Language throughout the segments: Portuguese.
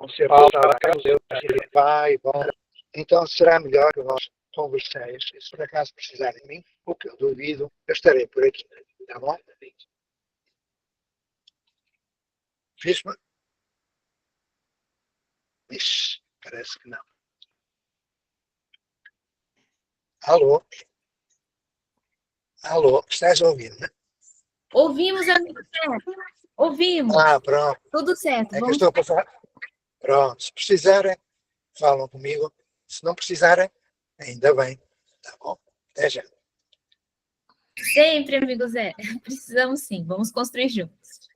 Você voltar a casa, eu vai, bom. Então será melhor que nós conversemos. Se por acaso precisarem de mim, o que eu duvido, eu estarei por aqui. Tá bom? Fiz-me? Ixi, parece que não. Alô? Alô? Estás ouvindo, né? Ouvimos, amigo Zé. Ouvimos. Pronto. Tudo certo. É que eu estou a passar. Pronto. Se precisarem, falam comigo. Se não precisarem, ainda bem. Tá bom? Até já. Sempre, amigo Zé. Precisamos sim. Vamos construir juntos.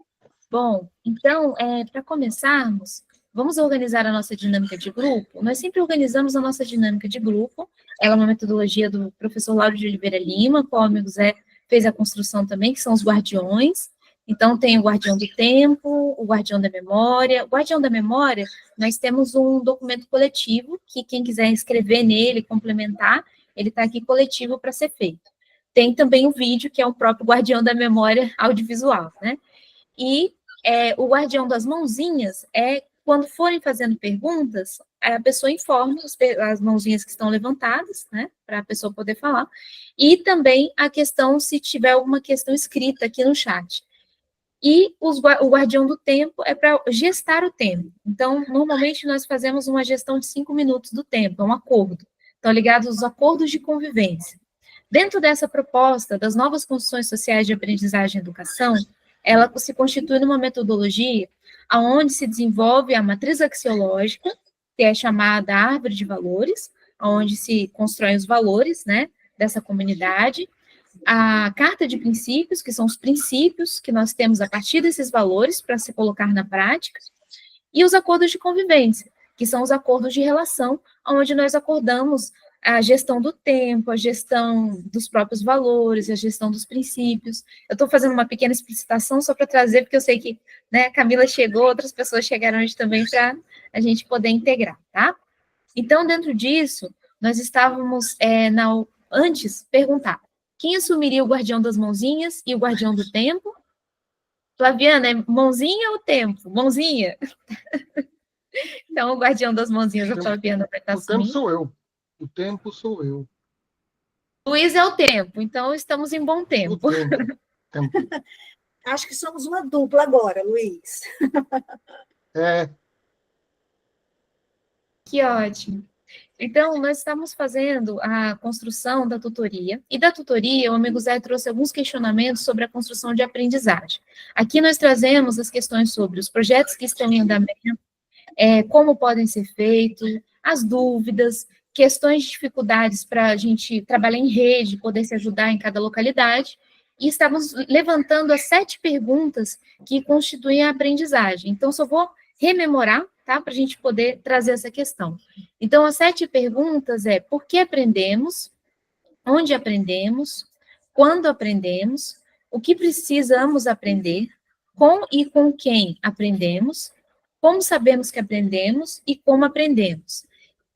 Bom, então, para começarmos, vamos organizar a nossa dinâmica de grupo. Nós sempre organizamos a nossa dinâmica de grupo. Ela é uma metodologia do professor Lauro de Oliveira Lima, qual o amigo Zé fez a construção também, que são os guardiões. Então, tem o guardião do tempo, o guardião da memória. O guardião da memória, nós temos um documento coletivo, que quem quiser escrever nele, complementar, ele está aqui coletivo para ser feito. Tem também o vídeo, que é o próprio guardião da memória audiovisual, né? E o guardião das mãozinhas é quando forem fazendo perguntas, a pessoa informa as mãozinhas que estão levantadas, né, para a pessoa poder falar, e também a questão, se tiver alguma questão escrita aqui no chat. E o guardião do tempo é para gestar o tempo. Então, normalmente nós fazemos uma gestão de 5 minutos do tempo, é um acordo. Estão ligados aos acordos de convivência. Dentro dessa proposta das novas construções sociais de aprendizagem e educação, ela se constitui numa metodologia onde se desenvolve a matriz axiológica, que é chamada árvore de valores, onde se constroem os valores, né, dessa comunidade, a carta de princípios, que são os princípios que nós temos a partir desses valores para se colocar na prática, e os acordos de convivência, que são os acordos de relação, onde nós acordamos a gestão do tempo, a gestão dos próprios valores, a gestão dos princípios. Eu estou fazendo uma pequena explicitação só para trazer, porque eu sei que, né, a Camila chegou, outras pessoas chegaram hoje também para a gente poder integrar, tá? Então, dentro disso, nós estávamos, antes, perguntar, quem assumiria o guardião das mãozinhas e o guardião do tempo? Flaviana, é mãozinha ou tempo? Mãozinha. Então, o guardião das mãozinhas, a Flaviana vai estar assumindo. O tempo sou eu. O tempo sou eu. Luiz é o tempo, então estamos em bom tempo. Tempo. Acho que somos uma dupla agora, Luiz. Que ótimo. Então, nós estamos fazendo a construção da tutoria, e da tutoria, o amigo Zé trouxe alguns questionamentos sobre a construção de aprendizagem. Aqui nós trazemos as questões sobre os projetos que estão em andamento, como podem ser feitos, as dúvidas, questões de dificuldades para a gente trabalhar em rede, poder se ajudar em cada localidade, e estamos levantando as 7 perguntas que constituem a aprendizagem. Então, só vou rememorar, tá, para a gente poder trazer essa questão. Então, as 7 perguntas por que aprendemos, onde aprendemos, quando aprendemos, o que precisamos aprender, com e com quem aprendemos, como sabemos que aprendemos e como aprendemos.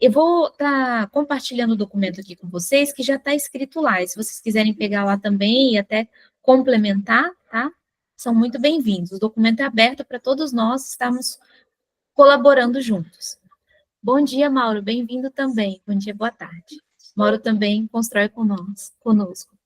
Eu vou estar compartilhando o documento aqui com vocês, que já está escrito lá, e se vocês quiserem pegar lá também e até complementar, tá? São muito bem-vindos. O documento é aberto para todos nós estarmos colaborando juntos. Bom dia, Mauro, bem-vindo também. Bom dia, boa tarde. Mauro também constrói conosco.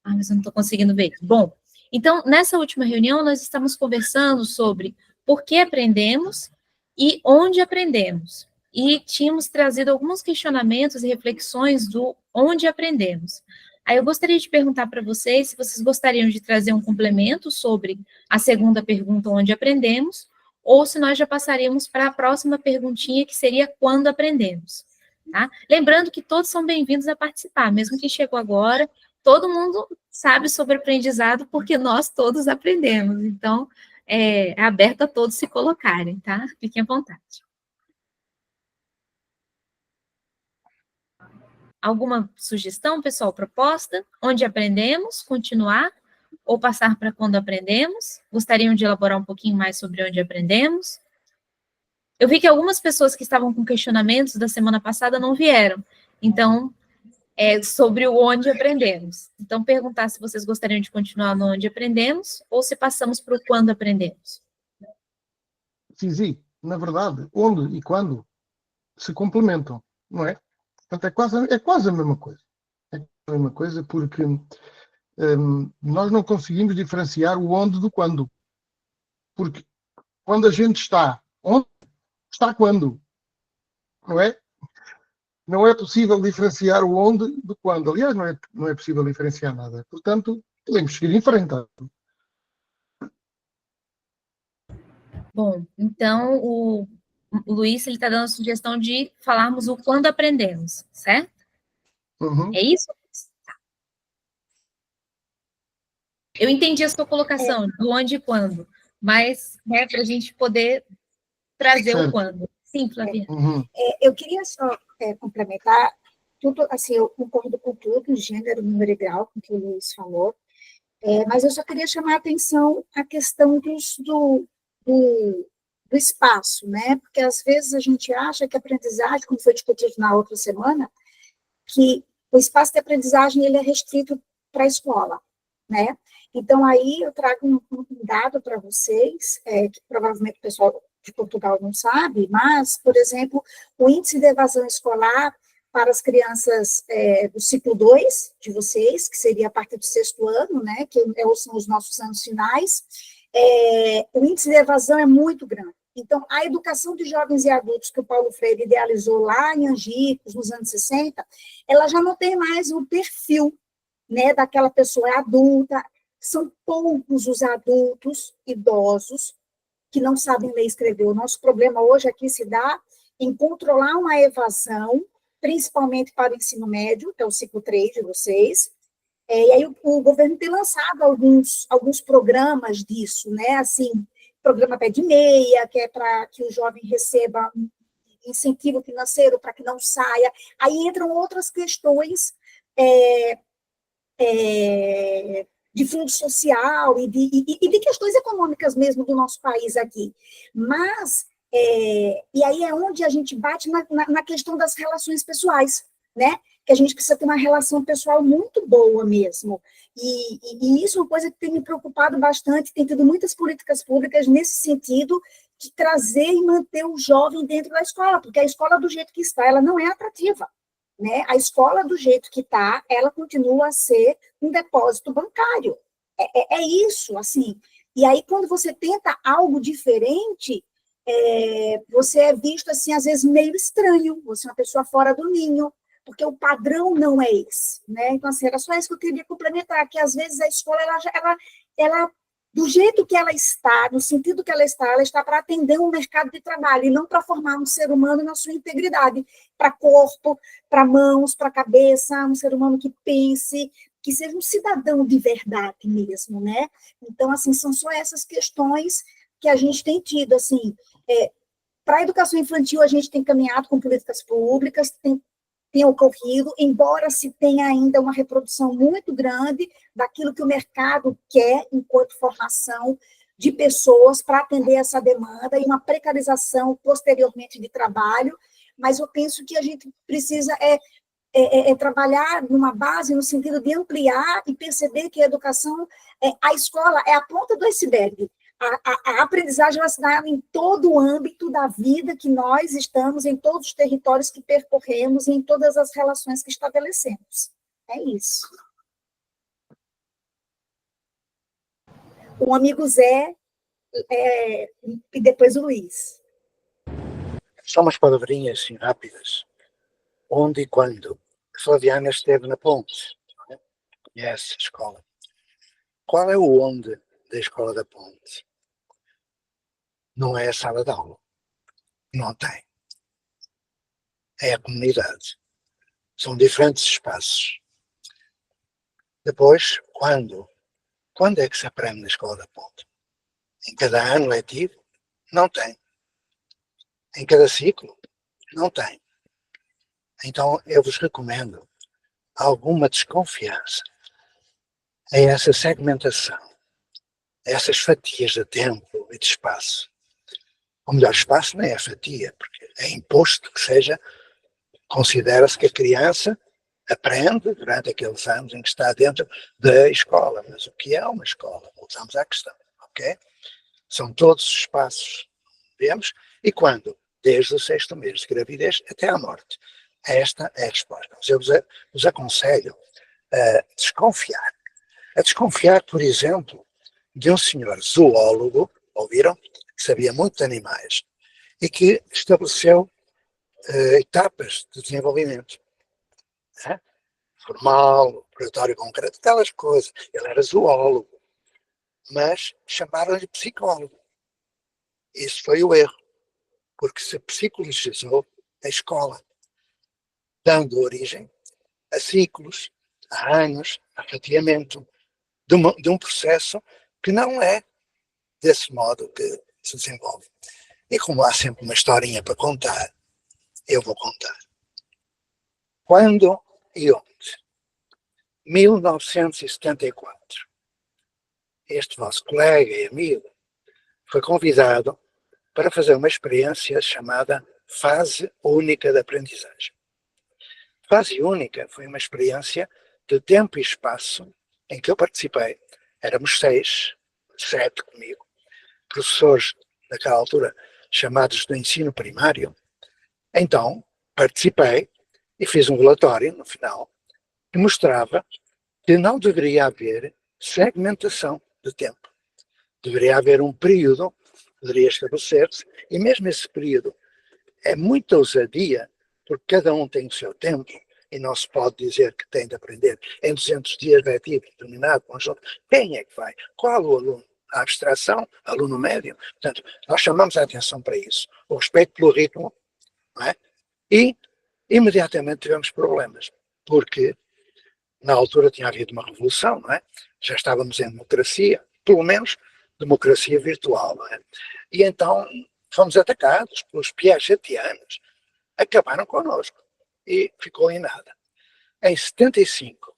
Mas eu não estou conseguindo ver. Bom, então, nessa última reunião, nós estamos conversando sobre por que aprendemos e onde aprendemos. E tínhamos trazido alguns questionamentos e reflexões do onde aprendemos. Aí eu gostaria de perguntar para vocês se vocês gostariam de trazer um complemento sobre a segunda pergunta, onde aprendemos, ou se nós já passaríamos para a próxima perguntinha, que seria quando aprendemos. Tá? Lembrando que todos são bem-vindos a participar, mesmo quem chegou agora, todo mundo sabe sobre aprendizado, porque nós todos aprendemos. Então, é aberto a todos se colocarem, tá? Fiquem à vontade. Alguma sugestão, pessoal, proposta? Onde aprendemos, continuar, ou passar para quando aprendemos? Gostariam de elaborar um pouquinho mais sobre onde aprendemos? Eu vi que algumas pessoas que estavam com questionamentos da semana passada não vieram. Então, sobre o onde aprendemos. Então, perguntar se vocês gostariam de continuar no onde aprendemos, ou se passamos para o quando aprendemos. Zizi, na verdade, onde e quando se complementam, não é? Portanto, é quase a mesma coisa. É a mesma coisa porque nós não conseguimos diferenciar o onde do quando. Porque quando a gente está onde, está quando, não é? Não é possível diferenciar o onde do quando. Aliás, não é possível diferenciar nada. Portanto, podemos seguir em frente. Bom, então o Luiz ele está dando a sugestão de falarmos o quando aprendemos, certo? Uhum. É isso? Eu entendi a sua colocação, do onde e quando, mas né, para a gente poder trazer Certo. o quando. Sim, Flaviana. Uhum. Eu queria só complementar tudo, assim, eu concordo com tudo, gênero, número e grau, com o que o Luiz falou, mas eu só queria chamar a atenção a questão do, do espaço, né? Porque às vezes a gente acha que a aprendizagem, como foi discutido na outra semana, que o espaço de aprendizagem ele é restrito para a escola, né? Então, aí eu trago um dado para vocês, que provavelmente o pessoal de Portugal não sabe, mas, por exemplo, o índice de evasão escolar para as crianças do ciclo 2 de vocês, que seria a partir do 6º ano, né, que são os nossos anos finais, o índice de evasão é muito grande. Então, a educação de jovens e adultos que o Paulo Freire idealizou lá em Angicos, nos anos 60, ela já não tem mais o perfil, né, daquela pessoa adulta. São poucos os adultos idosos que não sabem ler e escrever. O nosso problema hoje aqui se dá em controlar uma evasão, principalmente para o ensino médio, que é o ciclo 3 de vocês. E aí o governo tem lançado alguns programas disso, né? Assim, programa Pé de Meia, que é para que o jovem receba um incentivo financeiro para que não saia. Aí entram outras questões de fundo social e de questões econômicas mesmo do nosso país aqui. Mas, e aí é onde a gente bate na questão das relações pessoais, né? Que a gente precisa ter uma relação pessoal muito boa mesmo. E isso é uma coisa que tem me preocupado bastante, tem tido muitas políticas públicas nesse sentido, de trazer e manter o jovem dentro da escola, porque a escola, do jeito que está, ela não é atrativa. Né? A escola, do jeito que está, ela continua a ser um depósito bancário. É isso, assim. E aí, quando você tenta algo diferente, você é visto, assim, às vezes, meio estranho. Você é uma pessoa fora do ninho, porque o padrão não é esse. Né? Então, assim, era só isso que eu queria complementar, que, às vezes, a escola, ela do jeito que ela está, no sentido que ela está para atender um mercado de trabalho, e não para formar um ser humano na sua integridade, para corpo, para mãos, para cabeça, um ser humano que pense, que seja um cidadão de verdade mesmo, né? Então, assim, são só essas questões que a gente tem tido, assim, para a educação infantil a gente tem caminhado com políticas públicas, tem ocorrido, embora se tenha ainda uma reprodução muito grande daquilo que o mercado quer enquanto formação de pessoas para atender essa demanda e uma precarização posteriormente de trabalho, mas eu penso que a gente precisa trabalhar numa base no sentido de ampliar e perceber que a educação, a escola é a ponta do iceberg. A aprendizagem vai se dar em todo o âmbito da vida que nós estamos, em todos os territórios que percorremos, em todas as relações que estabelecemos. É isso. O amigo Zé e depois o Luiz. Só umas palavrinhas assim, rápidas. Onde e quando? A Flaviana esteve na Ponte, não é? Conhece a escola. Qual é o onde da Escola da Ponte? Não é a sala de aula. Não tem. É a comunidade. São diferentes espaços. Depois, quando? Quando é que se aprende na Escola da Ponte? Em cada ano letivo? Não tem. Em cada ciclo? Não tem. Então, eu vos recomendo alguma desconfiança a essa segmentação, a essas fatias de tempo e de espaço. O melhor espaço não é a fatia, porque é imposto que seja, considera-se que a criança aprende durante aqueles anos em que está dentro da escola. Mas o que é uma escola? Voltamos à questão, ok? São todos os espaços que vemos E quando? Desde o 6º mês de gravidez até à morte. Esta é a resposta. Mas eu vos aconselho a desconfiar. A desconfiar, por exemplo, de um senhor zoólogo, ouviram? Que sabia muito de animais e que estabeleceu etapas de desenvolvimento. Né? Formal, operatório concreto, aquelas coisas. Ele era zoólogo, mas chamaram-lhe psicólogo. Isso foi o erro, porque se psicologizou a escola, dando origem a ciclos, a anos, a fatiamento de um processo que não é desse modo que se desenvolve. E como há sempre uma historinha para contar, eu vou contar. Quando e onde? 1974. Este vosso colega e amigo foi convidado para fazer uma experiência chamada Fase Única de Aprendizagem. Fase Única foi uma experiência de tempo e espaço em que eu participei. Éramos 6, 7 comigo, professores naquela altura chamados do ensino primário. Então, participei e fiz um relatório no final que mostrava que não deveria haver segmentação de tempo. Deveria haver um período, poderia estabelecer-se, e mesmo esse período é muita ousadia, porque cada um tem o seu tempo, e não se pode dizer que tem de aprender em 200 dias letivo determinado conjunto. Quem é que vai? Qual o aluno? A abstração, aluno médio. Portanto, nós chamamos a atenção para isso. O respeito pelo ritmo, não é? E imediatamente tivemos problemas, porque na altura tinha havido uma revolução, não é? Já estávamos em democracia, pelo menos democracia virtual, não é? E então fomos atacados pelos piagetianos, acabaram connosco e ficou em nada. Em 75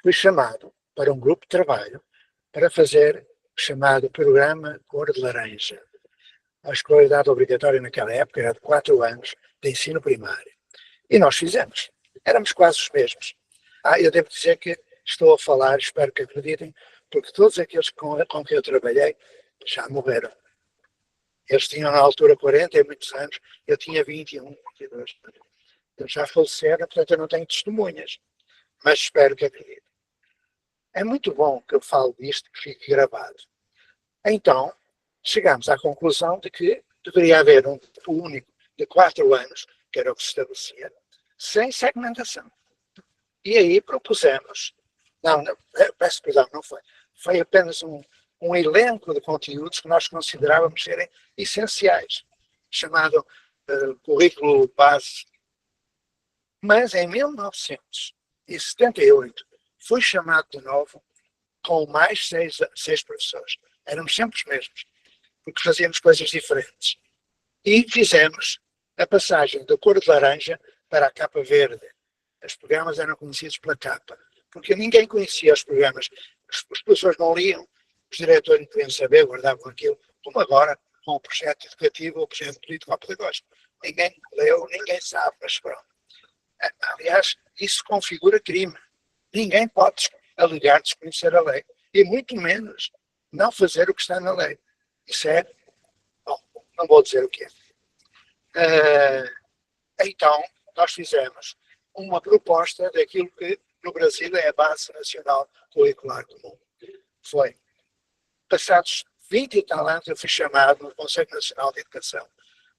fui chamado para um grupo de trabalho para fazer o chamado Programa Cor de Laranja. A escolaridade obrigatória naquela época era de 4 anos de ensino primário. E nós fizemos. Éramos quase os mesmos. Eu devo dizer que estou a falar, espero que acreditem, porque todos aqueles com quem eu trabalhei já morreram. Eles tinham na altura 40 e muitos anos, eu tinha 21, 22. Eles já faleceram, portanto eu não tenho testemunhas, mas espero que acreditem. É muito bom que eu falo disto, que fique gravado. Então, chegámos à conclusão de que deveria haver um grupo único de 4 anos, que era o que se estabelecia, sem segmentação. E aí propusemos, peço perdão, não foi. Foi apenas um elenco de conteúdos que nós considerávamos serem essenciais, chamado currículo base. Mas em 1978 fui chamado de novo com mais 6 professores. Éramos sempre os mesmos, porque fazíamos coisas diferentes. E fizemos a passagem da cor de laranja para a capa verde. Os programas eram conhecidos pela capa, porque ninguém conhecia os programas. Os professores não liam, os diretores não queriam saber, guardavam aquilo, como agora com o projeto educativo ou o projeto político-pedagógico. Ninguém leu, ninguém sabe, mas pronto. Aliás, isso configura crime. Ninguém pode alegar desconhecer a lei, e muito menos não fazer o que está na lei. Isso é... Bom, não vou dizer o que é. Então, nós fizemos uma proposta daquilo que no Brasil é a Base Nacional Curricular Comum. Foi, passados 20 e tal anos, eu fui chamado no Conselho Nacional de Educação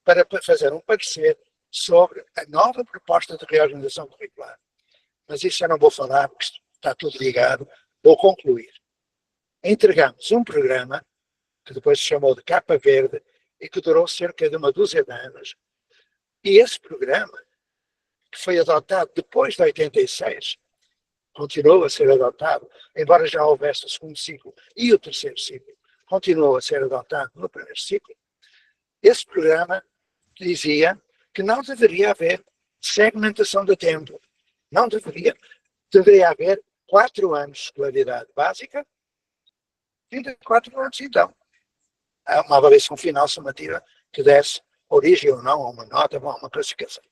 para fazer um parecer sobre a nova proposta de reorganização curricular. Mas isso eu não vou falar, porque está tudo ligado. Vou concluir. Entregamos um programa, que depois se chamou de Capa Verde, e que durou cerca de uma dúzia de anos. E esse programa, que foi adotado depois de 86, continuou a ser adotado, embora já houvesse o segundo ciclo e o terceiro ciclo, continuou a ser adotado no primeiro ciclo. Esse programa dizia que não deveria haver segmentação de tempo. Não deveria. Deveria haver 4 anos de escolaridade básica, 24 anos, então. Há uma avaliação final sumativa que desse origem ou não a uma nota, a uma classificação.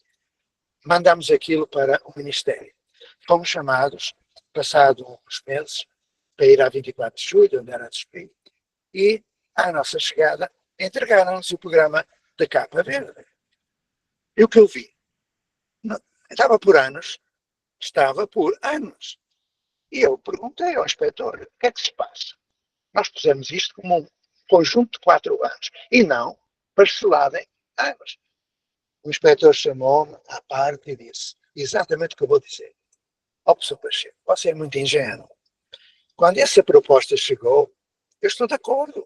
Mandamos aquilo para o Ministério. Fomos chamados, passado uns meses, para ir a 24 de julho, onde era despedido, e, à nossa chegada, entregaram-nos o programa de capa verde. E o que eu vi? Estava por anos. E eu perguntei ao inspetor, o que é que se passa? Nós pusemos isto como um conjunto de 4 anos, e não parcelado em anos. O inspetor chamou-me à parte e disse exatamente o que eu vou dizer. Ó, professor Pacheco, você é muito ingênuo. Quando essa proposta chegou, eu estou de acordo.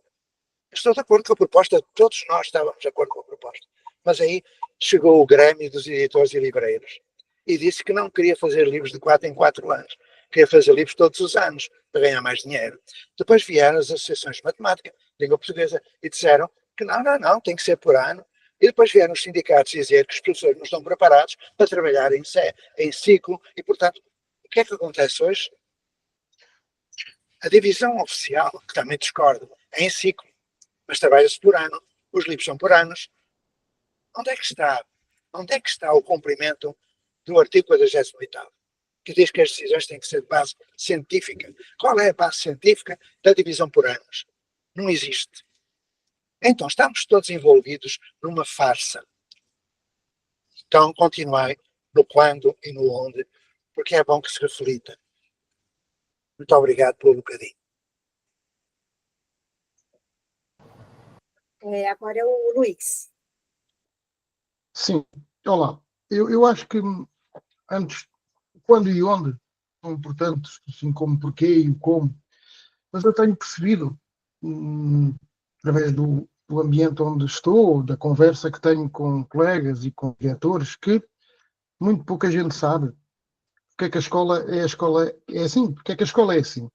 Eu estou de acordo com a proposta, todos nós estávamos de acordo com a proposta. Mas aí chegou o Grêmio dos Editores e Livreiros e disse que não queria fazer livros de 4 em 4 anos. Queria fazer livros todos os anos, para ganhar mais dinheiro. Depois vieram as associações de matemática, língua portuguesa, e disseram que não, tem que ser por ano. E depois vieram os sindicatos dizer que os professores não estão preparados para trabalhar em ciclo, e, portanto, o que é que acontece hoje? A divisão oficial, que também discordo, é em ciclo, mas trabalha-se por ano, os livros são por anos. Onde é que está o cumprimento do artigo 48º, que diz que as decisões têm que ser de base científica? Qual é a base científica da divisão por anos? Não existe. Então, estamos todos envolvidos numa farsa. Então, continuai no quando e no onde, porque é bom que se reflita. Muito obrigado pelo bocadinho. Agora é o Luís. Sim, olá. Eu acho que antes, quando e onde são importantes, assim como porquê e o como, mas eu tenho percebido, através do ambiente onde estou, da conversa que tenho com colegas e com diretores, que muito pouca gente sabe porque é que a escola é assim, porque é que a escola é assim.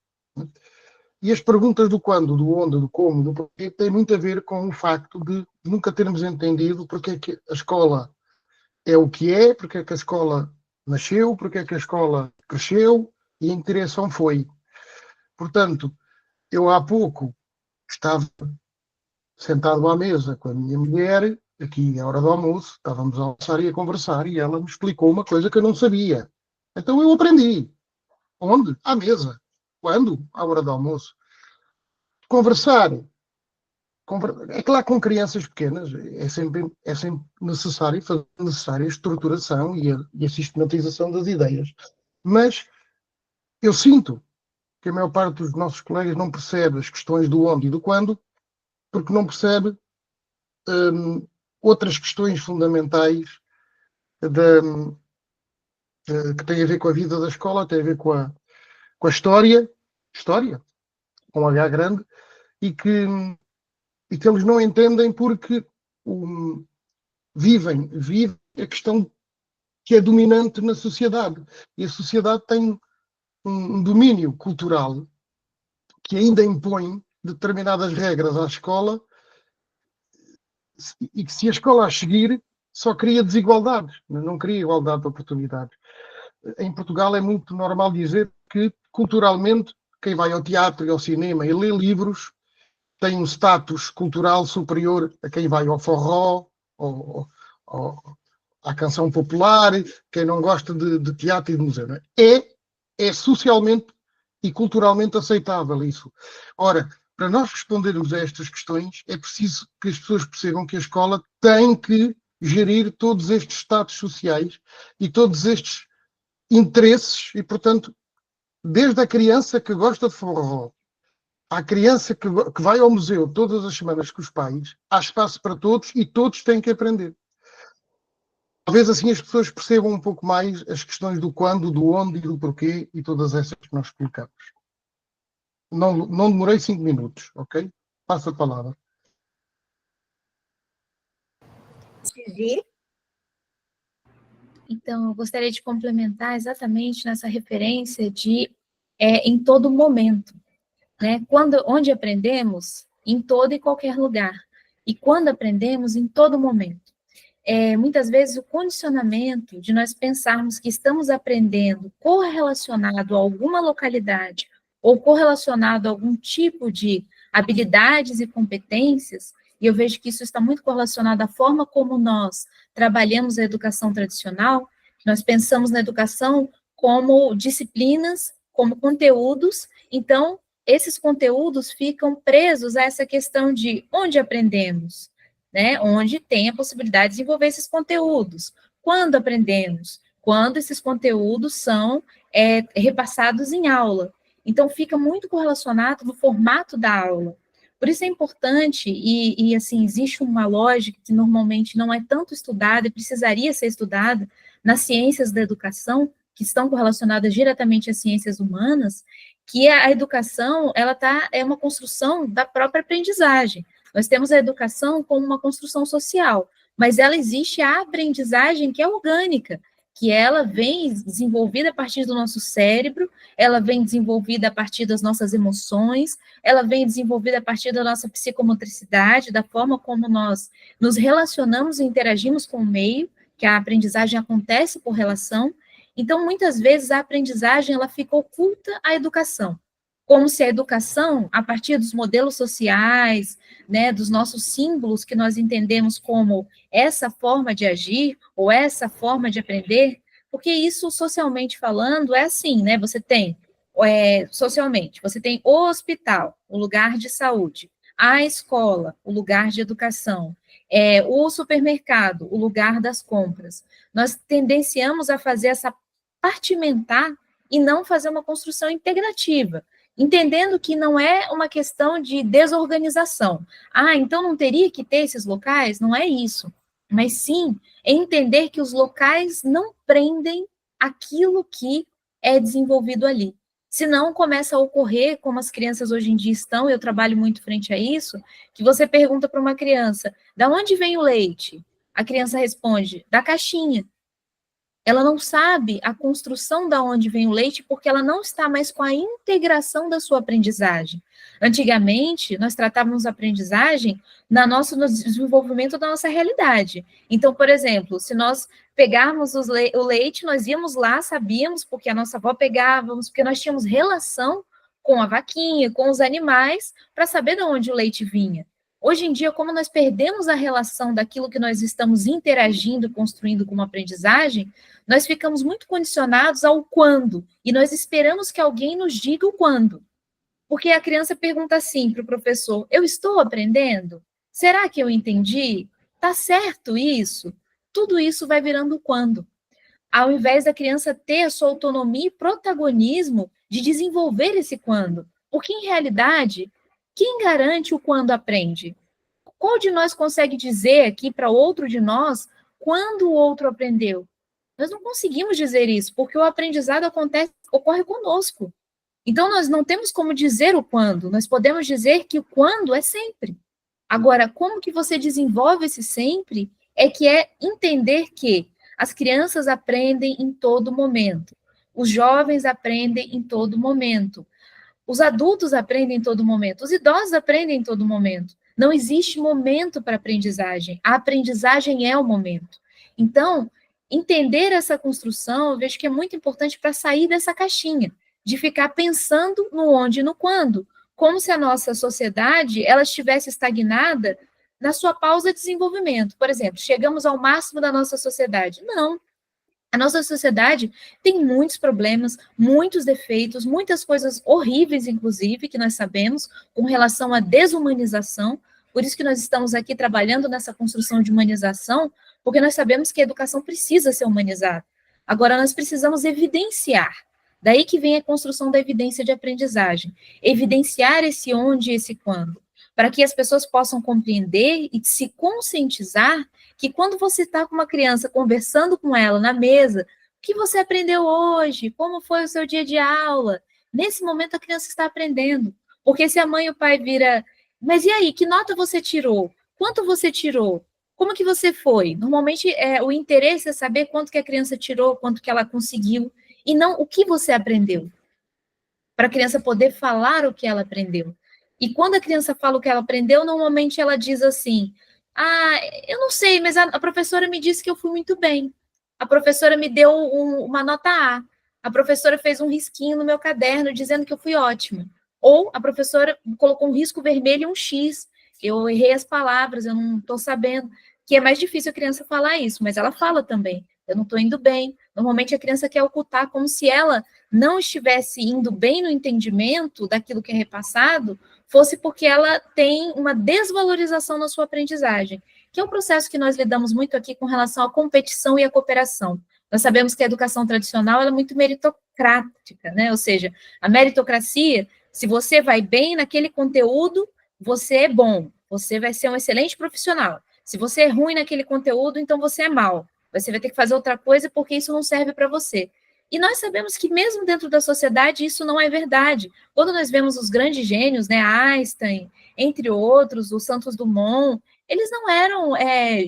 E as perguntas do quando, do onde, do como, do porquê, têm muito a ver com o facto de nunca termos entendido porque é que a escola é o que é, porque é que a escola nasceu, porque é que a escola cresceu e em que direção foi. Portanto, eu há pouco estava sentado à mesa com a minha mulher, aqui à hora do almoço, estávamos a almoçar e a conversar, e ela me explicou uma coisa que eu não sabia. Então eu aprendi. Onde? À mesa. Quando? À hora do almoço. Conversar. É claro que com crianças pequenas é sempre necessário fazer necessária a estruturação e a sistematização das ideias. Mas eu sinto que a maior parte dos nossos colegas não percebe as questões do onde e do quando, porque não percebe outras questões fundamentais que têm a ver com a vida da escola, têm a ver com a história, com H grande, e que eles não entendem porque vivem a questão que é dominante na sociedade. E a sociedade tem um domínio cultural que ainda impõe determinadas regras à escola e que, se a escola as seguir, só cria desigualdades, não cria igualdade de oportunidades. Em Portugal é muito normal dizer que, culturalmente, quem vai ao teatro e ao cinema e lê livros tem um status cultural superior a quem vai ao forró, à canção popular, quem não gosta de teatro e de museu. Não é? É socialmente e culturalmente aceitável isso. Ora, para nós respondermos a estas questões, é preciso que as pessoas percebam que a escola tem que gerir todos estes status sociais e todos estes interesses e, portanto, desde a criança que gosta de forró, à criança que vai ao museu todas as semanas com os pais, há espaço para todos e todos têm que aprender. Talvez assim as pessoas percebam um pouco mais as questões do quando, do onde e do porquê e todas essas que nós colocamos. Não demorei 5 minutos, ok? Passo a palavra. Então, eu gostaria de complementar exatamente nessa referência de em todo momento, né? Onde aprendemos, em todo e qualquer lugar. E quando aprendemos, em todo momento. Muitas vezes o condicionamento de nós pensarmos que estamos aprendendo correlacionado a alguma localidade ou correlacionado a algum tipo de habilidades e competências, e eu vejo que isso está muito correlacionado à forma como nós trabalhamos a educação tradicional. Nós pensamos na educação como disciplinas, como conteúdos, então esses conteúdos ficam presos a essa questão de onde aprendemos, né, onde tem a possibilidade de desenvolver esses conteúdos. Quando aprendemos? Quando esses conteúdos são repassados em aula. Então, fica muito correlacionado no formato da aula. Por isso é importante, e assim, existe uma lógica que normalmente não é tanto estudada e precisaria ser estudada nas ciências da educação, que estão correlacionadas diretamente às ciências humanas, que a educação, é uma construção da própria aprendizagem. Nós temos a educação como uma construção social, mas ela existe a aprendizagem que é orgânica, que ela vem desenvolvida a partir do nosso cérebro, ela vem desenvolvida a partir das nossas emoções, ela vem desenvolvida a partir da nossa psicomotricidade, da forma como nós nos relacionamos e interagimos com o meio, que a aprendizagem acontece por relação. Então, muitas vezes, a aprendizagem ela fica oculta à educação, como se a educação, a partir dos modelos sociais, né, dos nossos símbolos que nós entendemos como essa forma de agir, ou essa forma de aprender, porque isso, socialmente falando, é assim, né, você tem, socialmente, você tem o hospital, o lugar de saúde, a escola, o lugar de educação, o supermercado, o lugar das compras. Nós tendenciamos a fazer essa partimentar e não fazer uma construção integrativa, entendendo que não é uma questão de desorganização. Então não teria que ter esses locais? Não é isso. Mas sim, é entender que os locais não prendem aquilo que é desenvolvido ali. Senão começa a ocorrer, como as crianças hoje em dia estão, eu trabalho muito frente a isso, que você pergunta para uma criança, da onde vem o leite? A criança responde, da caixinha. Ela não sabe a construção da onde vem o leite, porque ela não está mais com a integração da sua aprendizagem. Antigamente, nós tratávamos a aprendizagem no desenvolvimento da nossa realidade. Então, por exemplo, se nós pegarmos o leite, nós íamos lá, sabíamos, porque a nossa avó pegávamos, porque nós tínhamos relação com a vaquinha, com os animais, para saber de onde o leite vinha. Hoje em dia, como nós perdemos a relação daquilo que nós estamos interagindo, construindo como aprendizagem, nós ficamos muito condicionados ao quando, e nós esperamos que alguém nos diga o quando. Porque a criança pergunta assim para o professor, eu estou aprendendo? Será que eu entendi? Está certo isso? Tudo isso vai virando quando. Ao invés da criança ter a sua autonomia e protagonismo de desenvolver esse quando. Porque, em realidade, quem garante o quando aprende? Qual de nós consegue dizer aqui para outro de nós quando o outro aprendeu? Nós não conseguimos dizer isso, porque o aprendizado ocorre conosco. Então, nós não temos como dizer o quando, nós podemos dizer que o quando é sempre. Agora, como que você desenvolve esse sempre é entender que as crianças aprendem em todo momento, os jovens aprendem em todo momento, os adultos aprendem em todo momento, os idosos aprendem em todo momento. Não existe momento para aprendizagem, a aprendizagem é o momento. Então, entender essa construção, eu vejo que é muito importante para sair dessa caixinha, de ficar pensando no onde e no quando, como se a nossa sociedade ela estivesse estagnada na sua pausa de desenvolvimento. Por exemplo, chegamos ao máximo da nossa sociedade. Não. A nossa sociedade tem muitos problemas, muitos defeitos, muitas coisas horríveis, inclusive, que nós sabemos, com relação à desumanização. Por isso que nós estamos aqui trabalhando nessa construção de humanização, porque nós sabemos que a educação precisa ser humanizada. Agora, nós precisamos evidenciar. Daí que vem a construção da evidência de aprendizagem. Evidenciar esse onde e esse quando, para que as pessoas possam compreender e se conscientizar que quando você está com uma criança conversando com ela na mesa, o que você aprendeu hoje? Como foi o seu dia de aula? Nesse momento a criança está aprendendo. Porque se a mãe e o pai vira, mas e aí, que nota você tirou? Quanto você tirou? Como que você foi? Normalmente o interesse é saber quanto que a criança tirou, quanto que ela conseguiu, e não o que você aprendeu. Para a criança poder falar o que ela aprendeu. E quando a criança fala o que ela aprendeu, normalmente ela diz assim, eu não sei, mas a professora me disse que eu fui muito bem. A professora me deu uma nota A. A professora fez um risquinho no meu caderno dizendo que eu fui ótima. Ou a professora colocou um risco vermelho e um X. Eu errei as palavras, eu não estou sabendo. Que é mais difícil a criança falar isso, mas ela fala também. Eu não estou indo bem. Normalmente a criança quer ocultar como se ela não estivesse indo bem no entendimento daquilo que é repassado, fosse porque ela tem uma desvalorização na sua aprendizagem. que é um processo que nós lidamos muito aqui com relação à competição e à cooperação. Nós sabemos que a educação tradicional ela é muito meritocrática, né? Ou seja, a meritocracia, se você vai bem naquele conteúdo, você é bom, você vai ser um excelente profissional. Se você é ruim naquele conteúdo, então você é mau. Você vai ter que fazer outra coisa porque isso não serve para você. E nós sabemos que mesmo dentro da sociedade isso não é verdade. Quando nós vemos os grandes gênios, né, Einstein, entre outros, o Santos Dumont, eles não eram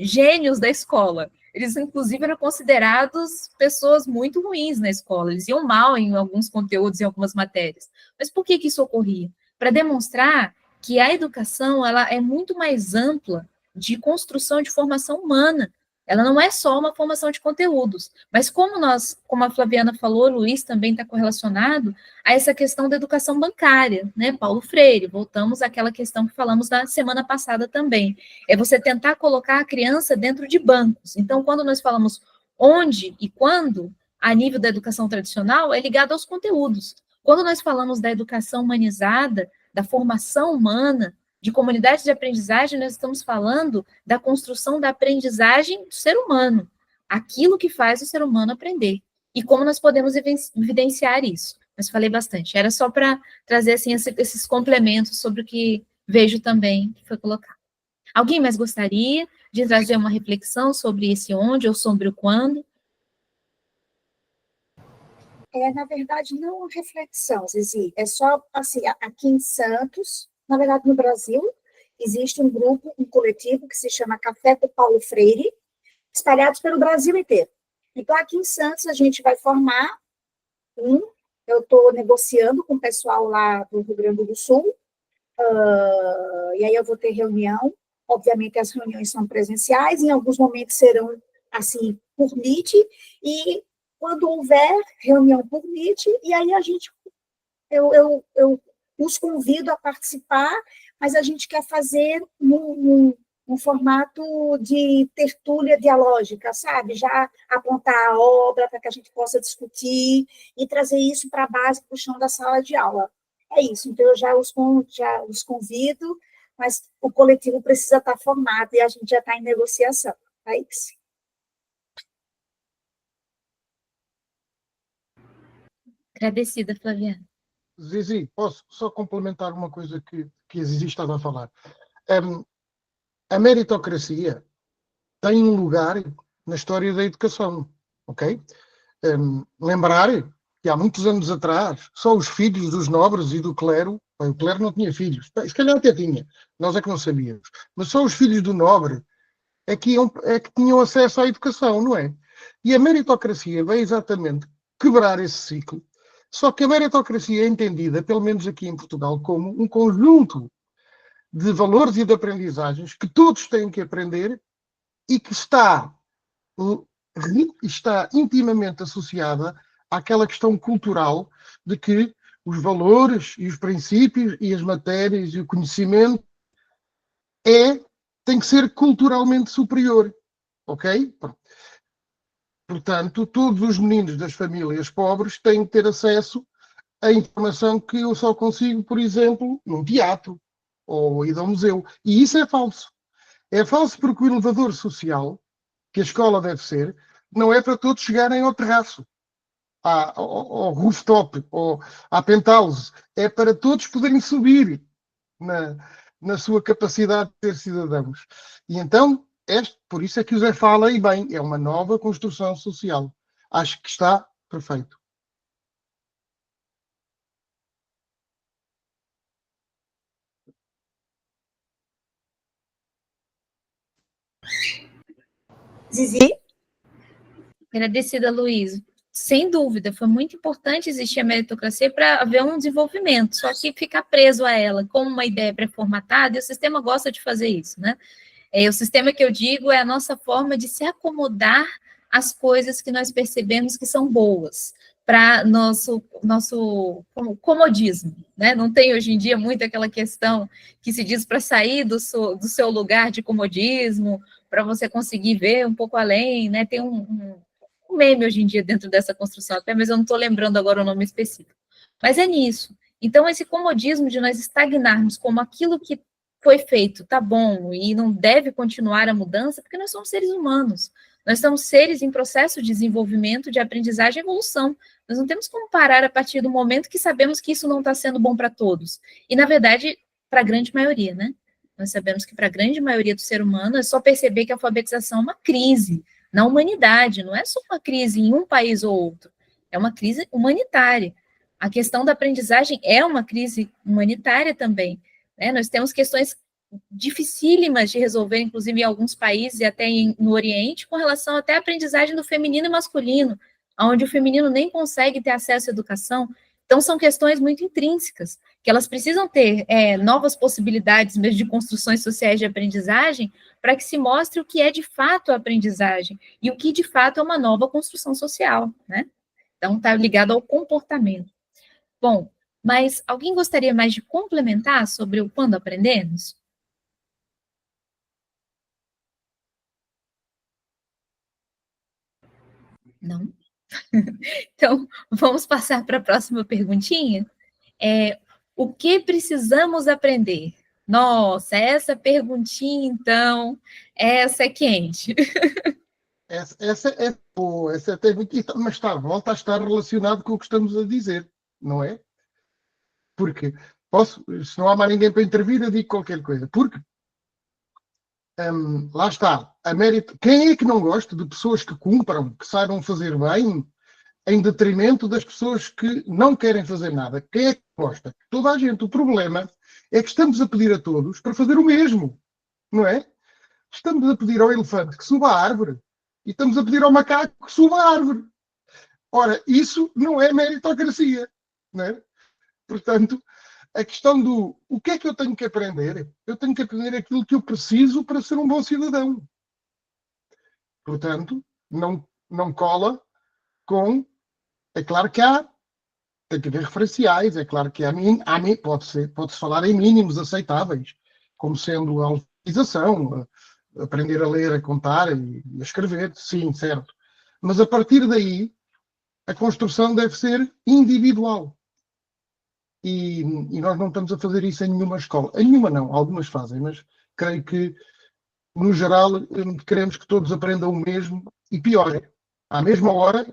gênios da escola. Eles, inclusive, eram considerados pessoas muito ruins na escola. Eles iam mal em alguns conteúdos, em algumas matérias. Mas por que isso ocorria? Para demonstrar que a educação ela é muito mais ampla de construção de formação humana. Ela não é só uma formação de conteúdos, mas como a Flaviana falou, o Luiz também está correlacionado a essa questão da educação bancária, né? Paulo Freire, voltamos àquela questão que falamos na semana passada também. É você tentar colocar a criança dentro de bancos. Então, quando nós falamos onde e quando, a nível da educação tradicional, é ligado aos conteúdos. Quando nós falamos da educação humanizada, da formação humana, de comunidades de aprendizagem, nós estamos falando da construção da aprendizagem do ser humano, aquilo que faz o ser humano aprender, e como nós podemos evidenciar isso. Mas falei bastante, era só para trazer assim, esses complementos sobre o que vejo também que foi colocado. Alguém mais gostaria de trazer uma reflexão sobre esse onde ou sobre o quando? Na verdade, não uma reflexão, Zizi, é só, assim, aqui em Santos, na verdade, no Brasil, existe um grupo, um coletivo que se chama Café com Paulo Freire, espalhados pelo Brasil inteiro. Então, aqui em Santos, a gente vai formar eu estou negociando com o pessoal lá do Rio Grande do Sul, e aí eu vou ter reunião, obviamente as reuniões são presenciais, em alguns momentos serão, assim, por Meet, e quando houver reunião por Meet, e aí eu os convido a participar, mas a gente quer fazer num formato de tertúlia dialógica, sabe? Já apontar a obra para que a gente possa discutir e trazer isso para a base, para o chão da sala de aula. É isso, então eu já os convido, mas o coletivo precisa estar formado e a gente já está em negociação. É isso. Agradecida, Flaviana. Zizi, posso só complementar uma coisa que a Zizi estava a falar? A meritocracia tem um lugar na história da educação, ok? Lembrar que há muitos anos atrás, só os filhos dos nobres e do clero, o clero não tinha filhos, se calhar até tinha, nós é que não sabíamos, mas só os filhos do nobre é que tinham acesso à educação, não é? E a meritocracia veio exatamente quebrar esse ciclo. Só que a meritocracia é entendida, pelo menos aqui em Portugal, como um conjunto de valores e de aprendizagens que todos têm que aprender e que está intimamente associada àquela questão cultural de que os valores e os princípios e as matérias e o conhecimento tem que ser culturalmente superior, ok? Portanto, todos os meninos das famílias pobres têm que ter acesso à informação que eu só consigo, por exemplo, num teatro ou ir ao museu. E isso é falso. É falso porque o elevador social, que a escola deve ser, não é para todos chegarem ao terraço, ao rooftop, ou à penthouse. É para todos poderem subir na sua capacidade de ser cidadãos. E então, por isso é que o Zé fala, e bem, é uma nova construção social. Acho que está perfeito. Zizi? Agradecida, Luiz. Sem dúvida, foi muito importante existir a meritocracia para haver um desenvolvimento, só que ficar preso a ela como uma ideia pré-formatada, e o sistema gosta de fazer isso, né? O sistema que eu digo é a nossa forma de se acomodar às coisas que nós percebemos que são boas, para nosso comodismo, né? Não tem hoje em dia muito aquela questão que se diz para sair do seu lugar de comodismo, para você conseguir ver um pouco além, né? Tem um meme hoje em dia dentro dessa construção, até, mas eu não estou lembrando agora o nome específico. Mas é nisso. Então, esse comodismo de nós estagnarmos como aquilo que foi feito tá bom e não deve continuar a mudança, porque nós somos seres humanos. Nós somos seres em processo de desenvolvimento, de aprendizagem e evolução. Nós não temos como parar a partir do momento que sabemos que isso não está sendo bom para todos. E, na verdade, para a grande maioria, né? Nós sabemos que para a grande maioria do ser humano é só perceber que a alfabetização é uma crise na humanidade, não é só uma crise em um país ou outro, é uma crise humanitária. A questão da aprendizagem é uma crise humanitária também, né? Nós temos questões dificílimas de resolver, inclusive em alguns países e até no Oriente, com relação até à aprendizagem do feminino e masculino, onde o feminino nem consegue ter acesso à educação. Então, são questões muito intrínsecas, que elas precisam ter novas possibilidades mesmo de construções sociais de aprendizagem, para que se mostre o que é de fato a aprendizagem, e o que de fato é uma nova construção social, né? Então, está ligado ao comportamento. Bom, mas alguém gostaria mais de complementar sobre o quando aprendemos? Não? Então, vamos passar para a próxima perguntinha? O que precisamos aprender? Nossa, essa perguntinha, então, essa é quente. Essa é boa, essa até muito, mas volta a estar relacionado com o que estamos a dizer, não é? Porque se não há mais ninguém para intervir, eu digo qualquer coisa. Porque lá está, quem é que não gosta de pessoas que cumpram, que saibam fazer bem, em detrimento das pessoas que não querem fazer nada? Quem é que gosta? Toda a gente. O problema é que estamos a pedir a todos para fazer o mesmo, não é? Estamos a pedir ao elefante que suba a árvore e estamos a pedir ao macaco que suba a árvore. Ora, isso não é meritocracia, não é? Portanto, a questão do o que é que eu tenho que aprender? Eu tenho que aprender aquilo que eu preciso para ser um bom cidadão. Portanto, não cola com... É claro que tem que haver referenciais, é claro que pode-se falar em mínimos aceitáveis, como sendo a alfabetização, aprender a ler, a contar e a escrever, sim, certo. Mas a partir daí, a construção deve ser individual. E nós não estamos a fazer isso em nenhuma escola. Em nenhuma não, algumas fazem, mas creio que, no geral, queremos que todos aprendam o mesmo e pior, à mesma hora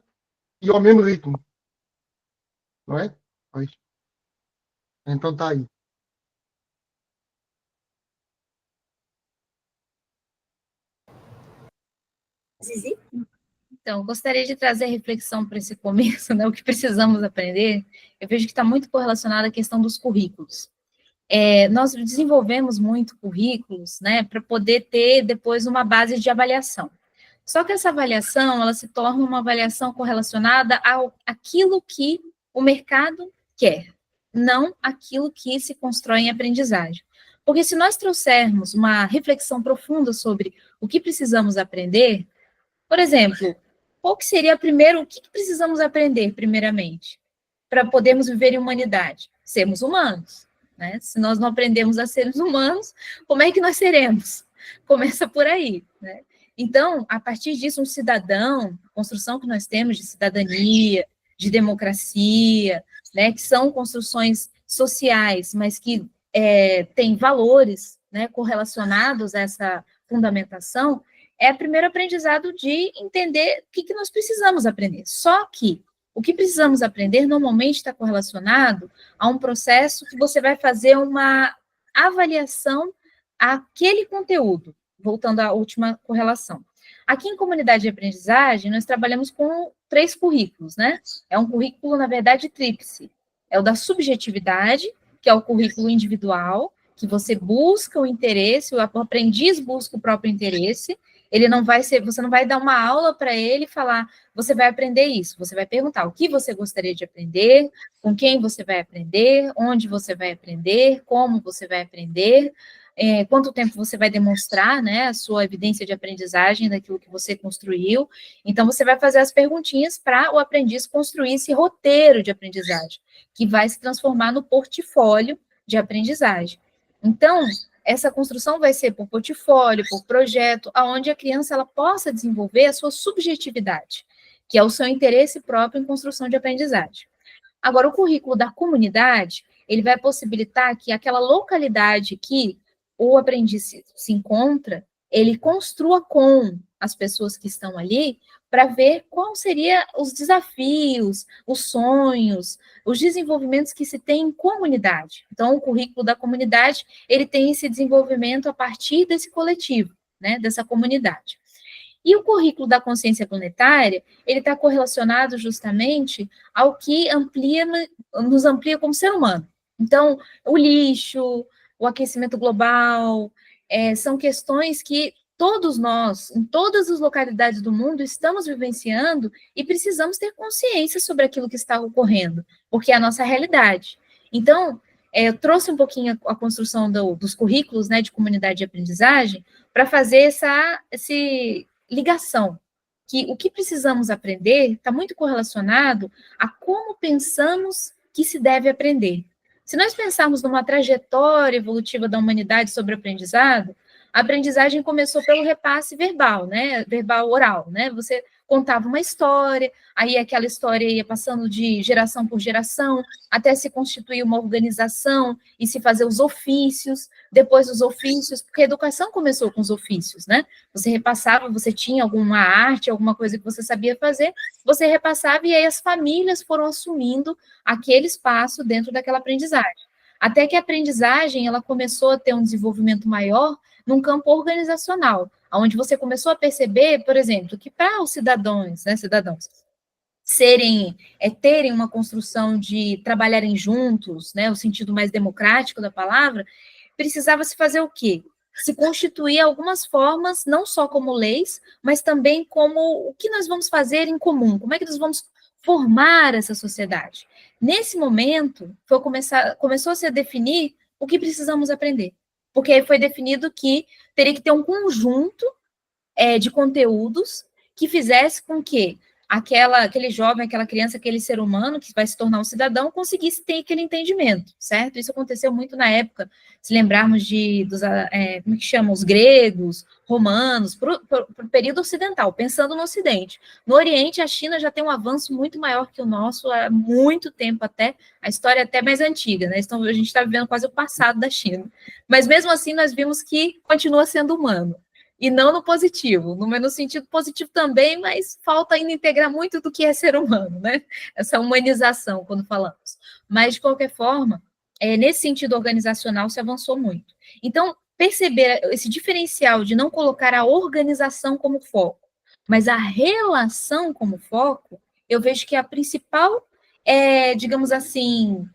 e ao mesmo ritmo. Não é? Pois. Então está aí. Zizi? Então, gostaria de trazer reflexão para esse começo, né? O que precisamos aprender. Eu vejo que está muito correlacionado à questão dos currículos. Nós desenvolvemos muito currículos, né, para poder ter depois uma base de avaliação. Só que essa avaliação, ela se torna uma avaliação correlacionada àquilo que o mercado quer, não aquilo que se constrói em aprendizagem. Porque se nós trouxermos uma reflexão profunda sobre o que precisamos aprender, por exemplo, o que precisamos aprender, primeiramente, para podermos viver em humanidade? Sermos humanos, né? Se nós não aprendemos a sermos humanos, como é que nós seremos? Começa por aí, né? Então, a partir disso, um cidadão, a construção que nós temos de cidadania, de democracia, né, que são construções sociais, mas que têm valores, né, correlacionados a essa fundamentação, é o primeiro aprendizado de entender o que nós precisamos aprender. Só que o que precisamos aprender normalmente está correlacionado a um processo que você vai fazer uma avaliação àquele conteúdo, voltando à última correlação. Aqui em comunidade de aprendizagem, nós trabalhamos com 3 currículos, né? É um currículo, na verdade, tríplice. É o da subjetividade, que é o currículo individual, que você busca o interesse, o aprendiz busca o próprio interesse. Você não vai dar uma aula para ele e falar, você vai aprender isso. Você vai perguntar o que você gostaria de aprender, com quem você vai aprender, onde você vai aprender, como você vai aprender, quanto tempo você vai demonstrar, né, a sua evidência de aprendizagem daquilo que você construiu. Então, você vai fazer as perguntinhas para o aprendiz construir esse roteiro de aprendizagem, que vai se transformar no portfólio de aprendizagem. Então, essa construção vai ser por portfólio, por projeto, aonde a criança ela possa desenvolver a sua subjetividade, que é o seu interesse próprio em construção de aprendizagem. Agora, o currículo da comunidade, ele vai possibilitar que aquela localidade que o aprendiz se encontra, ele construa com as pessoas que estão ali para ver qual seriam os desafios, os sonhos, os desenvolvimentos que se tem em comunidade. Então, o currículo da comunidade, ele tem esse desenvolvimento a partir desse coletivo, né, dessa comunidade. E o currículo da consciência planetária, ele está correlacionado justamente ao que nos amplia como ser humano. Então, o lixo, o aquecimento global, são questões que todos nós, em todas as localidades do mundo, estamos vivenciando e precisamos ter consciência sobre aquilo que está ocorrendo, porque é a nossa realidade. Então, eu trouxe um pouquinho a construção dos currículos, né, de comunidade de aprendizagem, para fazer essa ligação, que o que precisamos aprender está muito correlacionado a como pensamos que se deve aprender. Se nós pensarmos numa trajetória evolutiva da humanidade sobre aprendizado, a aprendizagem começou pelo repasse verbal, né? Verbal oral, né? Você contava uma história, aí aquela história ia passando de geração por geração, até se constituir uma organização e se fazer os ofícios, depois os ofícios, porque a educação começou com os ofícios, né? Você repassava, você tinha alguma arte, alguma coisa que você sabia fazer, você repassava e aí as famílias foram assumindo aquele espaço dentro daquela aprendizagem. Até que a aprendizagem, ela começou a ter um desenvolvimento maior num campo organizacional, onde você começou a perceber, por exemplo, que para os cidadãos terem uma construção de trabalharem juntos, né, o sentido mais democrático da palavra, precisava se fazer o quê? Se constituir algumas formas, não só como leis, mas também como o que nós vamos fazer em comum, como é que nós vamos formar essa sociedade. Nesse momento, começou a se definir o que precisamos aprender, porque aí foi definido que teria que ter um conjunto de conteúdos que fizesse com que aquele jovem, aquela criança, aquele ser humano que vai se tornar um cidadão conseguisse ter aquele entendimento, certo? Isso aconteceu muito na época, se lembrarmos como que chama, os gregos, romanos, para o período ocidental, pensando no Ocidente. No Oriente, a China já tem um avanço muito maior que o nosso, há muito tempo até, a história é até mais antiga, né? Então, a gente está vivendo quase o passado da China. Mas, mesmo assim, nós vimos que continua sendo humano. E não no positivo, no sentido positivo também, mas falta ainda integrar muito do que é ser humano, né? Essa humanização, quando falamos. Mas, de qualquer forma, nesse sentido organizacional se avançou muito. Então, perceber esse diferencial de não colocar a organização como foco, mas a relação como foco, eu vejo que a principal digamos assim,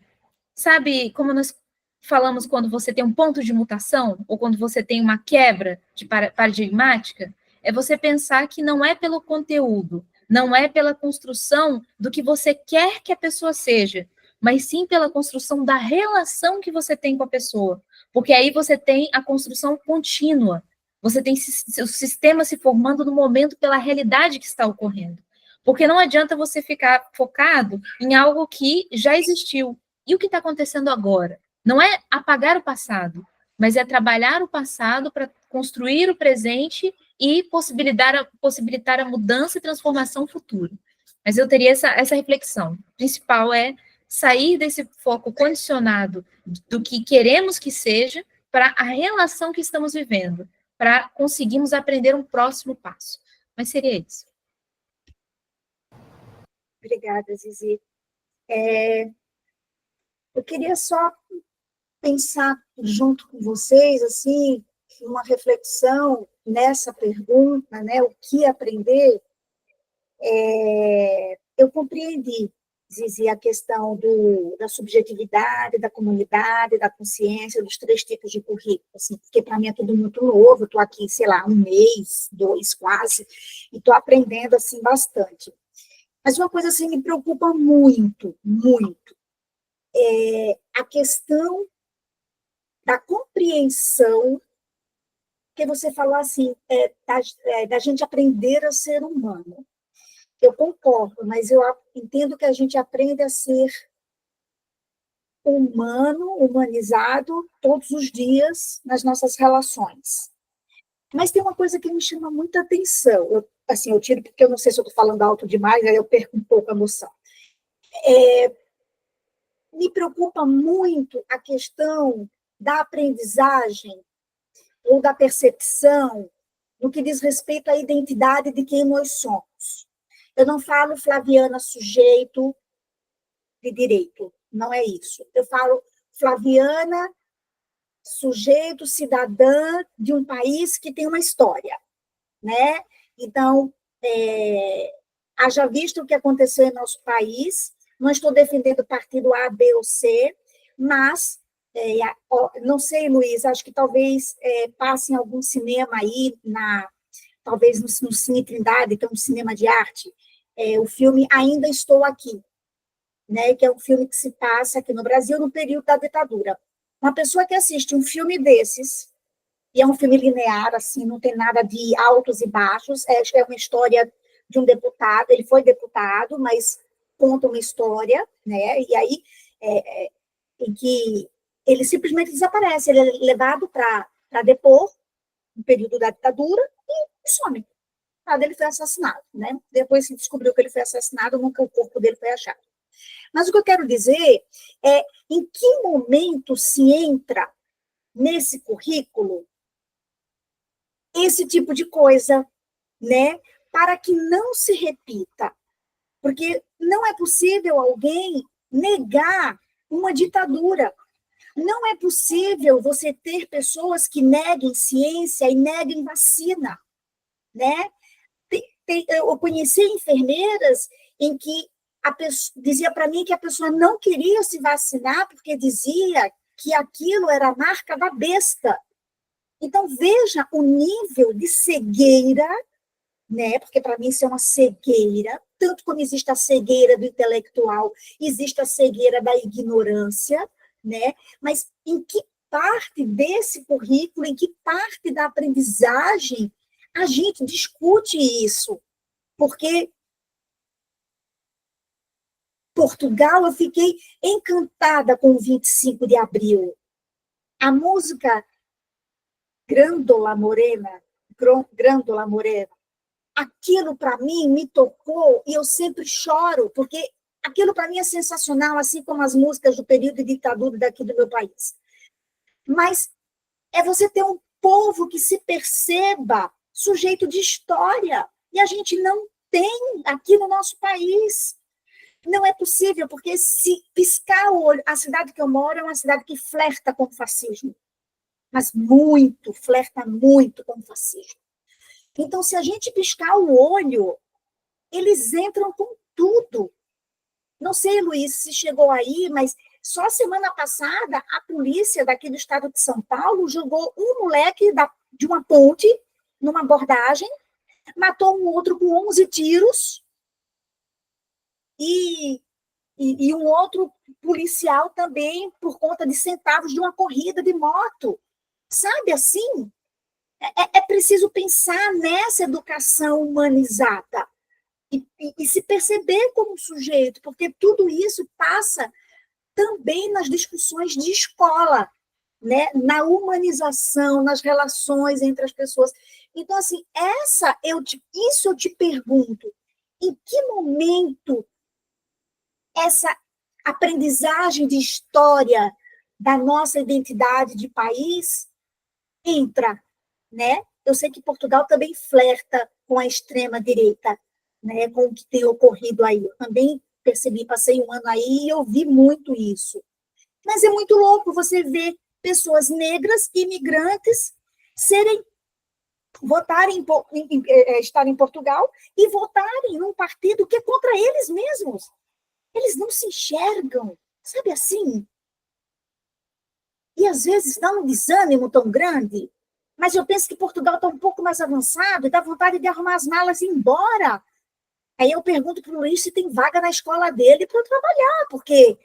sabe como nós falamos quando você tem um ponto de mutação, ou quando você tem uma quebra de paradigmática, é você pensar que não é pelo conteúdo, não é pela construção do que você quer que a pessoa seja, mas sim pela construção da relação que você tem com a pessoa. Porque aí você tem a construção contínua, você tem o sistema se formando no momento pela realidade que está ocorrendo. Porque não adianta você ficar focado em algo que já existiu. E o que está acontecendo agora? Não é apagar o passado, mas é trabalhar o passado para construir o presente e possibilitar a mudança e transformação futura. Mas eu teria essa reflexão. O principal é sair desse foco condicionado do que queremos que seja para a relação que estamos vivendo, para conseguirmos aprender um próximo passo. Mas seria isso. Obrigada, Zizi. Eu queria só pensar junto com vocês, assim, uma reflexão nessa pergunta, né, o que aprender. Eu compreendi, Zizi, a questão da subjetividade, da comunidade, da consciência, dos 3 tipos de currículo, assim, porque para mim é tudo muito novo, eu estou aqui, sei lá, 1 mês, 2 quase, e estou aprendendo, assim, bastante. Mas uma coisa, assim, me preocupa muito, muito, a questão da compreensão, que você falou assim, da gente aprender a ser humano. Eu concordo, mas eu entendo que a gente aprende a ser humano, humanizado, todos os dias, nas nossas relações. Mas tem uma coisa que me chama muita atenção. Eu tiro porque eu não sei se eu estou falando alto demais, aí eu perco um pouco a noção. Me preocupa muito a questão da aprendizagem ou da percepção no que diz respeito à identidade de quem nós somos. Eu não falo Flaviana sujeito de direito, não é isso. Eu falo Flaviana sujeito, cidadã de um país que tem uma história, né? Então, haja visto o que aconteceu em nosso país, não estou defendendo o partido A, B ou C, mas, não sei, Luiz, acho que talvez passe em algum cinema aí, talvez no Cine Trindade, que é um cinema de arte, o filme Ainda Estou Aqui, né, que é um filme que se passa aqui no Brasil no período da ditadura. Uma pessoa que assiste um filme desses, e é um filme linear, assim, não tem nada de altos e baixos, é uma história de um deputado, ele foi deputado, mas conta uma história, né, e aí, em que ele simplesmente desaparece, ele é levado para depor, no período da ditadura, e some. Ele foi assassinado, né, depois se descobriu que ele foi assassinado, nunca o corpo dele foi achado. Mas o que eu quero dizer é em que momento se entra nesse currículo esse tipo de coisa, né? Para que não se repita. Porque não é possível alguém negar uma ditadura. Não é possível você ter pessoas que neguem ciência e neguem vacina, né? Eu conheci enfermeiras em que a pessoa dizia para mim que a pessoa não queria se vacinar porque dizia que aquilo era a marca da besta. Então, veja o nível de cegueira, né? Porque para mim isso é uma cegueira, tanto como existe a cegueira do intelectual, existe a cegueira da ignorância, né? Mas em que parte desse currículo, em que parte da aprendizagem a gente discute isso? Porque Portugal, eu fiquei encantada com o 25 de abril. A música Grândola Morena, aquilo para mim me tocou e eu sempre choro, porque aquilo para mim é sensacional, assim como as músicas do período de ditadura daqui do meu país. Mas é você ter um povo que se perceba sujeito de história, e a gente não tem aqui no nosso país. Não é possível, porque se piscar o olho, a cidade que eu moro é uma cidade que flerta com o fascismo, mas muito, flerta muito com o fascismo. Então, se a gente piscar o olho, eles entram com tudo. Não sei, Luiz, se chegou aí, mas só semana passada a polícia daqui do estado de São Paulo jogou um moleque de uma ponte, numa abordagem, matou um outro com 11 tiros, e um outro policial também por conta de centavos de uma corrida de moto. Sabe assim? É preciso pensar nessa educação humanizada e se perceber como sujeito, porque tudo isso passa também nas discussões de escola, né? Na humanização, nas relações entre as pessoas. Então, assim, isso eu te pergunto, em que momento essa aprendizagem de história da nossa identidade de país entra, né? Eu sei que Portugal também flerta com a extrema-direita, né? Com o que tem ocorrido aí. Eu também percebi, passei um ano aí e eu vi muito isso. Mas é muito louco você ver pessoas negras, imigrantes, estarem em Portugal e votarem num partido que é contra eles mesmos. Eles não se enxergam, sabe assim? E às vezes dá um desânimo tão grande, mas eu penso que Portugal está um pouco mais avançado e dá vontade de arrumar as malas e ir embora. Aí eu pergunto para o Luiz se tem vaga na escola dele para eu trabalhar, porque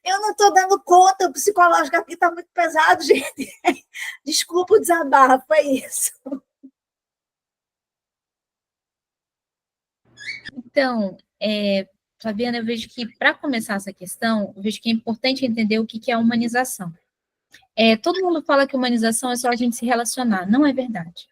eu não estou dando conta, o psicológico aqui está muito pesado, gente. Desculpa o desabafo, é isso. Então, Fabiana, eu vejo que, para começar essa questão, eu vejo que é importante entender o que é a humanização. Todo mundo fala que humanização é só a gente se relacionar. Não é verdade.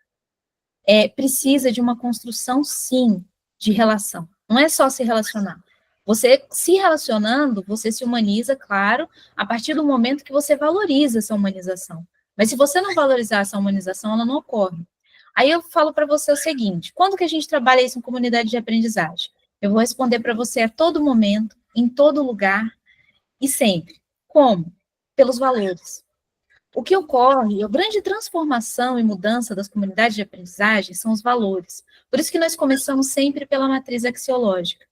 Precisa de uma construção, sim, de relação. Não é só se relacionar. Você se relacionando, você se humaniza, claro, a partir do momento que você valoriza essa humanização. Mas se você não valorizar essa humanização, ela não ocorre. Aí eu falo para você o seguinte, quando que a gente trabalha isso em comunidade de aprendizagem? Eu vou responder para você a todo momento, em todo lugar e sempre. Como? Pelos valores. O que ocorre, a grande transformação e mudança das comunidades de aprendizagem são os valores. Por isso que nós começamos sempre pela matriz axiológica,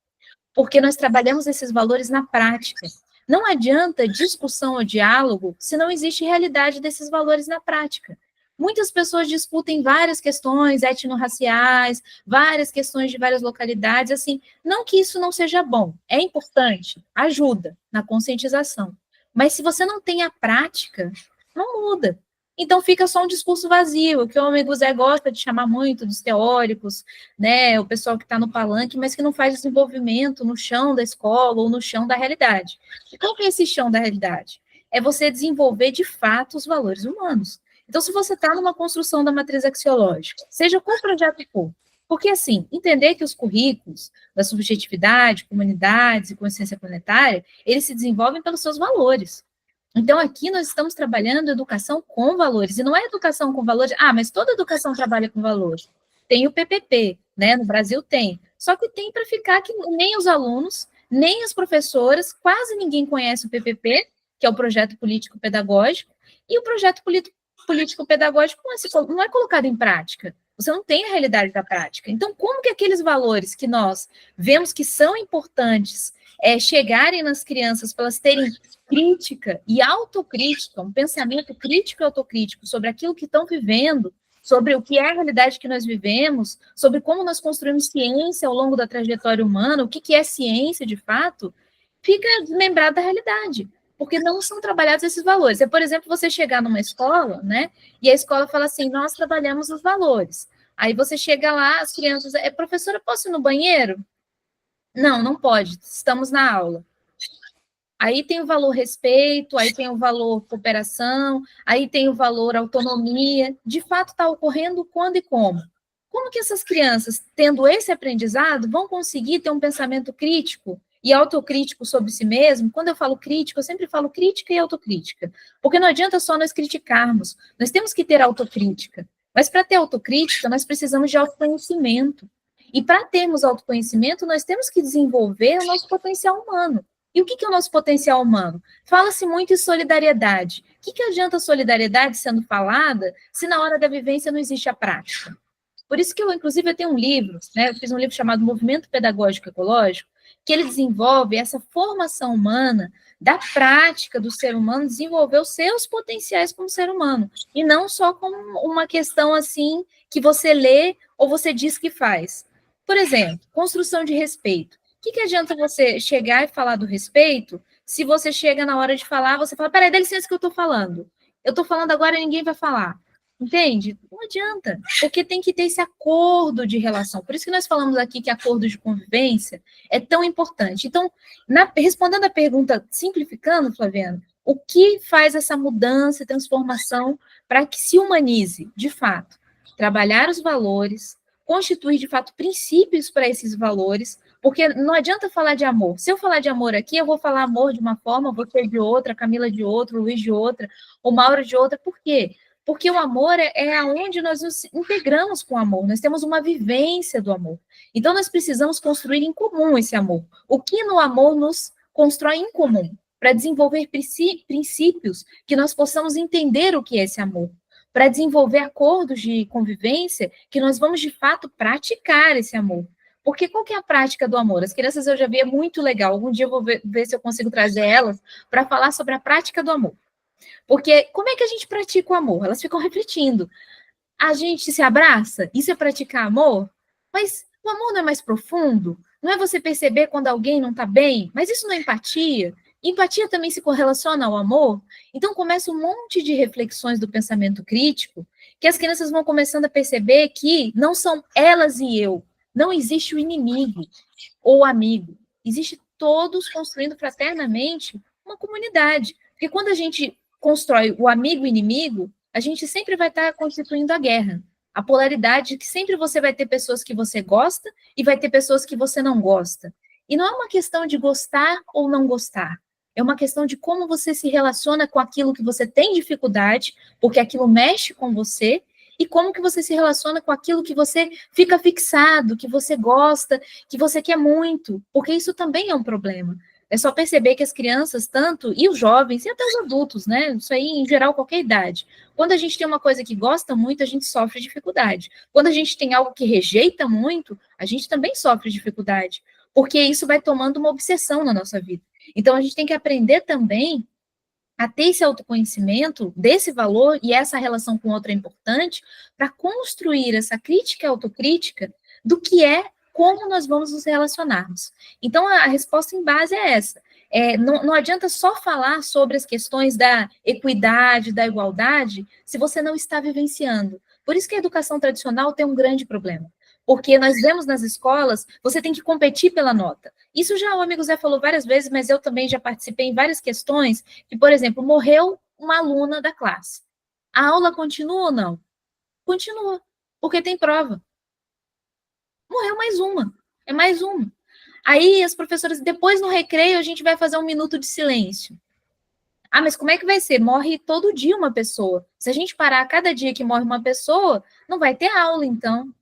porque nós trabalhamos esses valores na prática. Não adianta discussão ou diálogo se não existe realidade desses valores na prática. Muitas pessoas discutem várias questões etnorraciais, várias questões de várias localidades, assim, não que isso não seja bom, é importante, ajuda na conscientização. Mas se você não tem a prática, não muda. Então fica só um discurso vazio, que o amigo Zé gosta de chamar muito dos teóricos, né, o pessoal que está no palanque, mas que não faz desenvolvimento no chão da escola ou no chão da realidade. E qual que é esse chão da realidade? É você desenvolver, de fato, os valores humanos. Então, se você está numa construção da matriz axiológica, seja qual projeto for, porque, assim, entender que os currículos da subjetividade, comunidades e consciência planetária, eles se desenvolvem pelos seus valores. Então, aqui nós estamos trabalhando educação com valores, e não é educação com valores, mas toda educação trabalha com valores. Tem o PPP, né, no Brasil tem, só que tem para ficar que nem os alunos, nem as professoras, quase ninguém conhece o PPP, que é o projeto político-pedagógico, e o projeto político-pedagógico não é colocado em prática. Você não tem a realidade da prática. Então, como que aqueles valores que nós vemos que são importantes chegarem nas crianças para elas terem crítica e autocrítica, um pensamento crítico e autocrítico sobre aquilo que estão vivendo, sobre o que é a realidade que nós vivemos, sobre como nós construímos ciência ao longo da trajetória humana, o que é ciência de fato, fica desmembrado da realidade, porque não são trabalhados esses valores. É, por exemplo, você chegar numa escola, né, e a escola fala assim, nós trabalhamos os valores. Aí você chega lá, as crianças, professora, posso ir no banheiro? Não, não pode, estamos na aula. Aí tem o valor respeito, aí tem o valor cooperação, aí tem o valor autonomia. De fato, está ocorrendo quando e como? Como que essas crianças, tendo esse aprendizado, vão conseguir ter um pensamento crítico e autocrítico sobre si mesmo? Quando eu falo crítico, eu sempre falo crítica e autocrítica, porque não adianta só nós criticarmos, nós temos que ter autocrítica. Mas para ter autocrítica, nós precisamos de autoconhecimento. E para termos autoconhecimento, nós temos que desenvolver o nosso potencial humano. E o que é o nosso potencial humano? Fala-se muito em solidariedade. O que adianta a solidariedade sendo falada se na hora da vivência não existe a prática? Por isso que inclusive, eu tenho um livro, né? Eu fiz um livro chamado Movimento Pedagógico Ecológico, que ele desenvolve essa formação humana da prática do ser humano, desenvolver os seus potenciais como ser humano, e não só como uma questão assim que você lê ou você diz que faz. Por exemplo, construção de respeito. O que adianta você chegar e falar do respeito, se você chega na hora de falar, você fala, peraí, dá licença que eu estou falando. Eu estou falando agora e ninguém vai falar. Entende? Não adianta, porque tem que ter esse acordo de relação. Por isso que nós falamos aqui que acordo de convivência é tão importante. Então, respondendo a pergunta, simplificando, Flaviana, o que faz essa mudança e transformação para que se humanize, de fato? Trabalhar os valores, constituir, de fato, princípios para esses valores, porque não adianta falar de amor. Se eu falar de amor aqui, eu vou falar amor de uma forma, você de outra, Camila de outra, Luiz de outra, o Mauro de outra. Por quê? Porque o amor é aonde nós nos integramos com o amor, nós temos uma vivência do amor. Então, nós precisamos construir em comum esse amor. O que no amor nos constrói em comum? Para desenvolver princípios que nós possamos entender o que é esse amor. Para desenvolver acordos de convivência que nós vamos, de fato, praticar esse amor. Porque qual que é a prática do amor? As crianças eu já vi, é muito legal. Algum dia eu vou ver se eu consigo trazer elas para falar sobre a prática do amor. Porque como é que a gente pratica o amor? Elas ficam refletindo. A gente se abraça? Isso é praticar amor? Mas o amor não é mais profundo? Não é você perceber quando alguém não está bem? Mas isso não é empatia? Empatia também se correlaciona ao amor? Então começa um monte de reflexões do pensamento crítico que as crianças vão começando a perceber que não são elas e eu. Não existe o inimigo ou o amigo. Existe todos construindo fraternamente uma comunidade. Porque quando a gente constrói o amigo e inimigo, a gente sempre vai estar constituindo a guerra. A polaridade que sempre você vai ter pessoas que você gosta e vai ter pessoas que você não gosta. E não é uma questão de gostar ou não gostar. É uma questão de como você se relaciona com aquilo que você tem dificuldade, porque aquilo mexe com você, e como que você se relaciona com aquilo que você fica fixado, que você gosta, que você quer muito, porque isso também é um problema. É só perceber que as crianças, tanto, e os jovens, e até os adultos, né? Isso aí, em geral, qualquer idade. Quando a gente tem uma coisa que gosta muito, a gente sofre dificuldade. Quando a gente tem algo que rejeita muito, a gente também sofre dificuldade, porque isso vai tomando uma obsessão na nossa vida. Então, a gente tem que aprender também a ter esse autoconhecimento desse valor, e essa relação com o outro é importante, para construir essa crítica e autocrítica do que é, como nós vamos nos relacionarmos. Então, a resposta em base é essa. Não adianta só falar sobre as questões da equidade, da igualdade, se você não está vivenciando. Por isso que a educação tradicional tem um grande problema. Porque nós vemos nas escolas, você tem que competir pela nota. Isso já o amigo Zé falou várias vezes, mas eu também já participei em várias questões, que, por exemplo, morreu uma aluna da classe. A aula continua ou não? Continua, porque tem prova. Morreu mais uma, é mais uma. Aí as professoras, depois no recreio, a gente vai fazer 1 minuto de silêncio. Ah, mas como é que vai ser? Morre todo dia uma pessoa. Se a gente parar a cada dia que morre uma pessoa, não vai ter aula, então.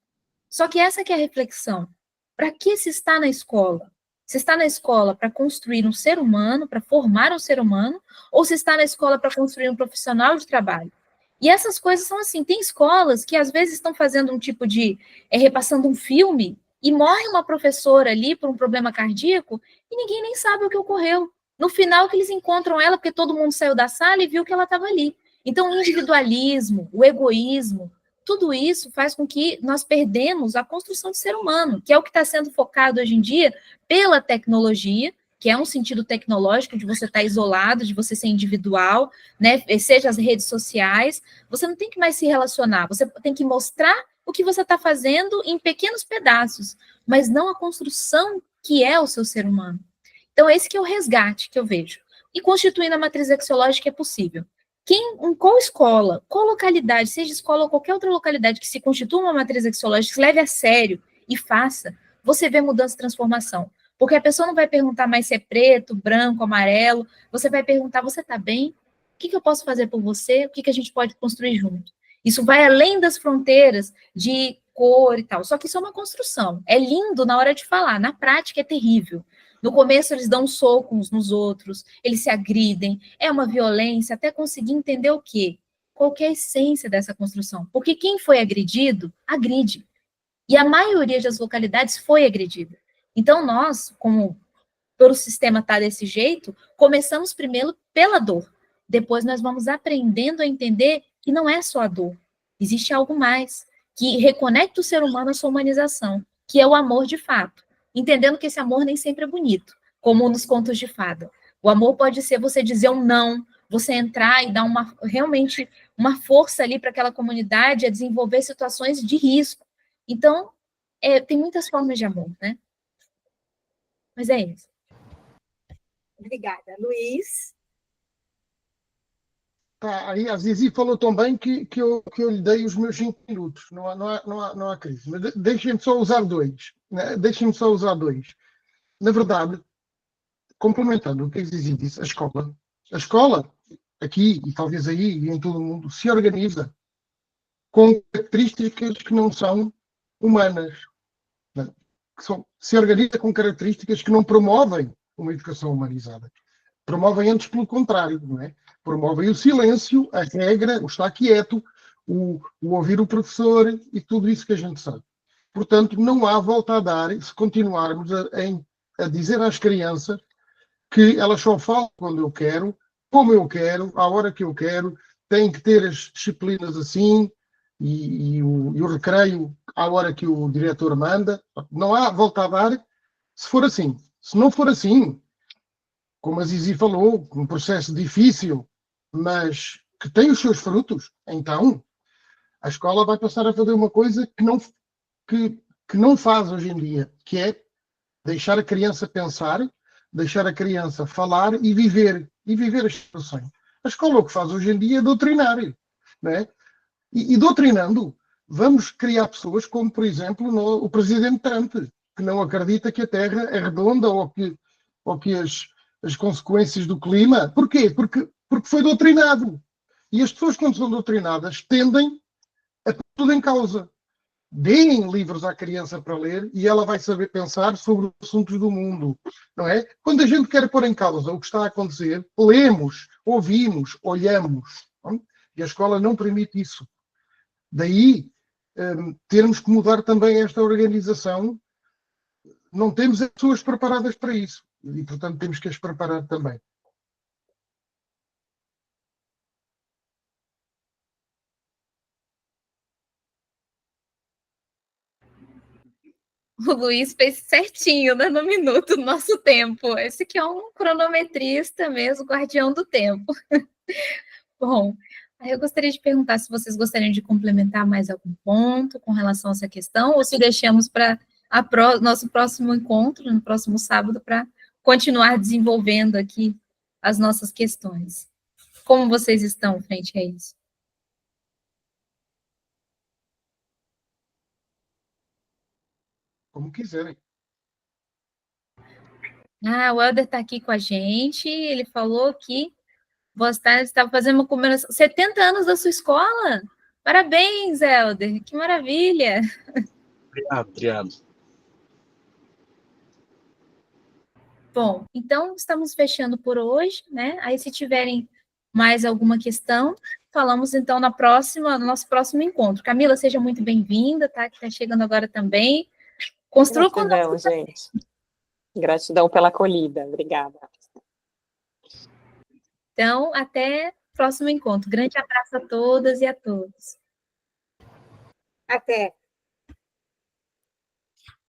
Só que essa que é a reflexão. Para que se está na escola? Se está na escola para construir um ser humano, para formar um ser humano, ou se está na escola para construir um profissional de trabalho? E essas coisas são assim, tem escolas que às vezes estão fazendo um tipo de, repassando um filme, e morre uma professora ali por um problema cardíaco, e ninguém nem sabe o que ocorreu. No final que eles encontram ela, porque todo mundo saiu da sala e viu que ela estava ali. Então, o individualismo, o egoísmo, tudo isso faz com que nós perdemos a construção de ser humano, que é o que está sendo focado hoje em dia pela tecnologia, que é um sentido tecnológico de você estar isolado, de você ser individual, né? Seja as redes sociais, você não tem que mais se relacionar, você tem que mostrar o que você está fazendo em pequenos pedaços, mas não a construção que é o seu ser humano. Então, esse que é o resgate que eu vejo. E constituindo a matriz axiológica é possível. Em qual escola, qual localidade, seja escola ou qualquer outra localidade que se constitua uma matriz axiológica, que leve a sério e faça, você vê mudança e transformação. Porque a pessoa não vai perguntar mais se é preto, branco, amarelo, você vai perguntar, você está bem? O que eu posso fazer por você? O que a gente pode construir junto? Isso vai além das fronteiras de cor e tal, só que isso é uma construção. É lindo na hora de falar, na prática é terrível. No começo eles dão um soco uns nos outros, eles se agridem, é uma violência, até conseguir entender o quê? Qual que é a essência dessa construção? Porque quem foi agredido, agride. E a maioria das localidades foi agredida. Então nós, como pelo sistema estar desse jeito, começamos primeiro pela dor. Depois nós vamos aprendendo a entender que não é só a dor. Existe algo mais, que reconecta o ser humano à sua humanização, que é o amor de fato. Entendendo que esse amor nem sempre é bonito, como nos contos de fada. O amor pode ser você dizer um não, você entrar e dar realmente uma força ali para aquela comunidade a desenvolver situações de risco. Então, tem muitas formas de amor, né? Mas é isso. Obrigada. Luiz? Tá, aí a Zizi falou tão bem que eu lhe dei os meus 5 minutos, não há crise. Mas deixem-me só usar 2. Né? Deixem-me só usar 2. Na verdade, complementando o que a Zizi disse, a escola, aqui e talvez aí e em todo o mundo, se organiza com características que não são humanas. Né? Se organiza com características que não promovem uma educação humanizada. Promovem antes pelo contrário, não é? Promovem o silêncio, a regra, o estar quieto, o ouvir o professor e tudo isso que a gente sabe. Portanto, não há volta a dar se continuarmos a dizer às crianças que elas só falam quando eu quero, como eu quero, à hora que eu quero, têm que ter as disciplinas assim e o recreio à hora que o diretor manda. Não há volta a dar se for assim. Se não for assim, como a Zizi falou, um processo difícil, mas que tem os seus frutos, então a escola vai passar a fazer uma coisa que não faz hoje em dia, que é deixar a criança pensar, deixar a criança falar e viver as situações. A escola o que faz hoje em dia é doutrinar, né? E doutrinando, vamos criar pessoas como, por exemplo, o presidente Trump, que não acredita que a Terra é redonda ou que as as consequências do clima. Porquê? Porque foi doutrinado. E as pessoas, quando são doutrinadas, tendem a pôr tudo em causa. Deem livros à criança para ler e ela vai saber pensar sobre os assuntos do mundo, não é? Quando a gente quer pôr em causa o que está a acontecer, lemos, ouvimos, olhamos. Não? E a escola não permite isso. Daí, termos que mudar também esta organização. Não temos as pessoas preparadas para isso. E, portanto, temos que as preparar também. O Luiz fez certinho, né, no minuto, no nosso tempo. Esse aqui é um cronometrista mesmo, guardião do tempo. Bom, aí eu gostaria de perguntar se vocês gostariam de complementar mais algum ponto com relação a essa questão, ou se deixamos para nosso próximo encontro, no próximo sábado, para continuar desenvolvendo aqui as nossas questões. Como vocês estão frente a isso? Como quiserem. O Helder está aqui com a gente, ele falou que você estava fazendo uma comemoração, 70 anos da sua escola? Parabéns, Helder, que maravilha! Obrigado. Bom, então estamos fechando por hoje, né? Aí se tiverem mais alguma questão, falamos então no nosso próximo encontro. Camila, seja muito bem-vinda, tá? Que está chegando agora também. Construa Gratidão, gente. Gratidão pela acolhida. Obrigada. Então, até o próximo encontro. Grande abraço a todas e a todos. Até.